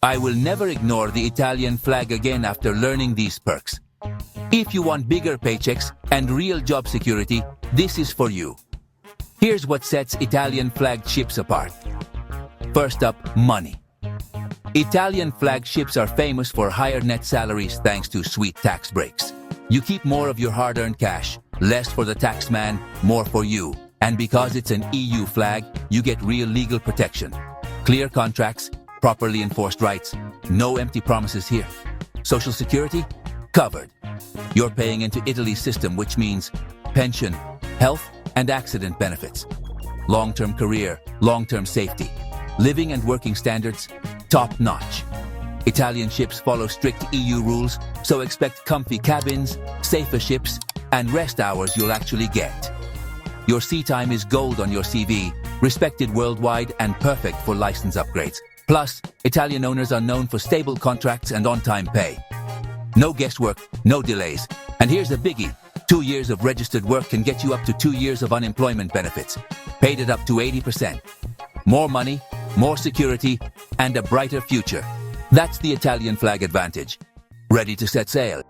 I will never ignore the Italian flag again after learning these perks. If you want bigger paychecks and real job security, this is for you. Here's what sets Italian flagged ships apart. First up, money. Italian flagged ships are famous for higher net salaries thanks to sweet tax breaks. You keep more of your hard-earned cash, less for the taxman, more for you. And because it's an EU flag, you get real legal protection. Clear contracts, properly enforced rights, no empty promises here. Social security? Covered. You're paying into Italy's system, which means pension, health, and accident benefits. Long-term career, long-term safety. Living and working standards, top-notch. Italian ships follow strict EU rules, so expect comfy cabins, safer ships, and rest hours you'll actually get. Your sea time is gold on your CV, respected worldwide and perfect for license upgrades. Plus, Italian owners are known for stable contracts and on-time pay. No guesswork, no delays. And here's a biggie. 2 years of registered work can get you up to 2 years of unemployment benefits, paid at up to 80%. More money, more security, and a brighter future. That's the Italian flag advantage. Ready to set sail?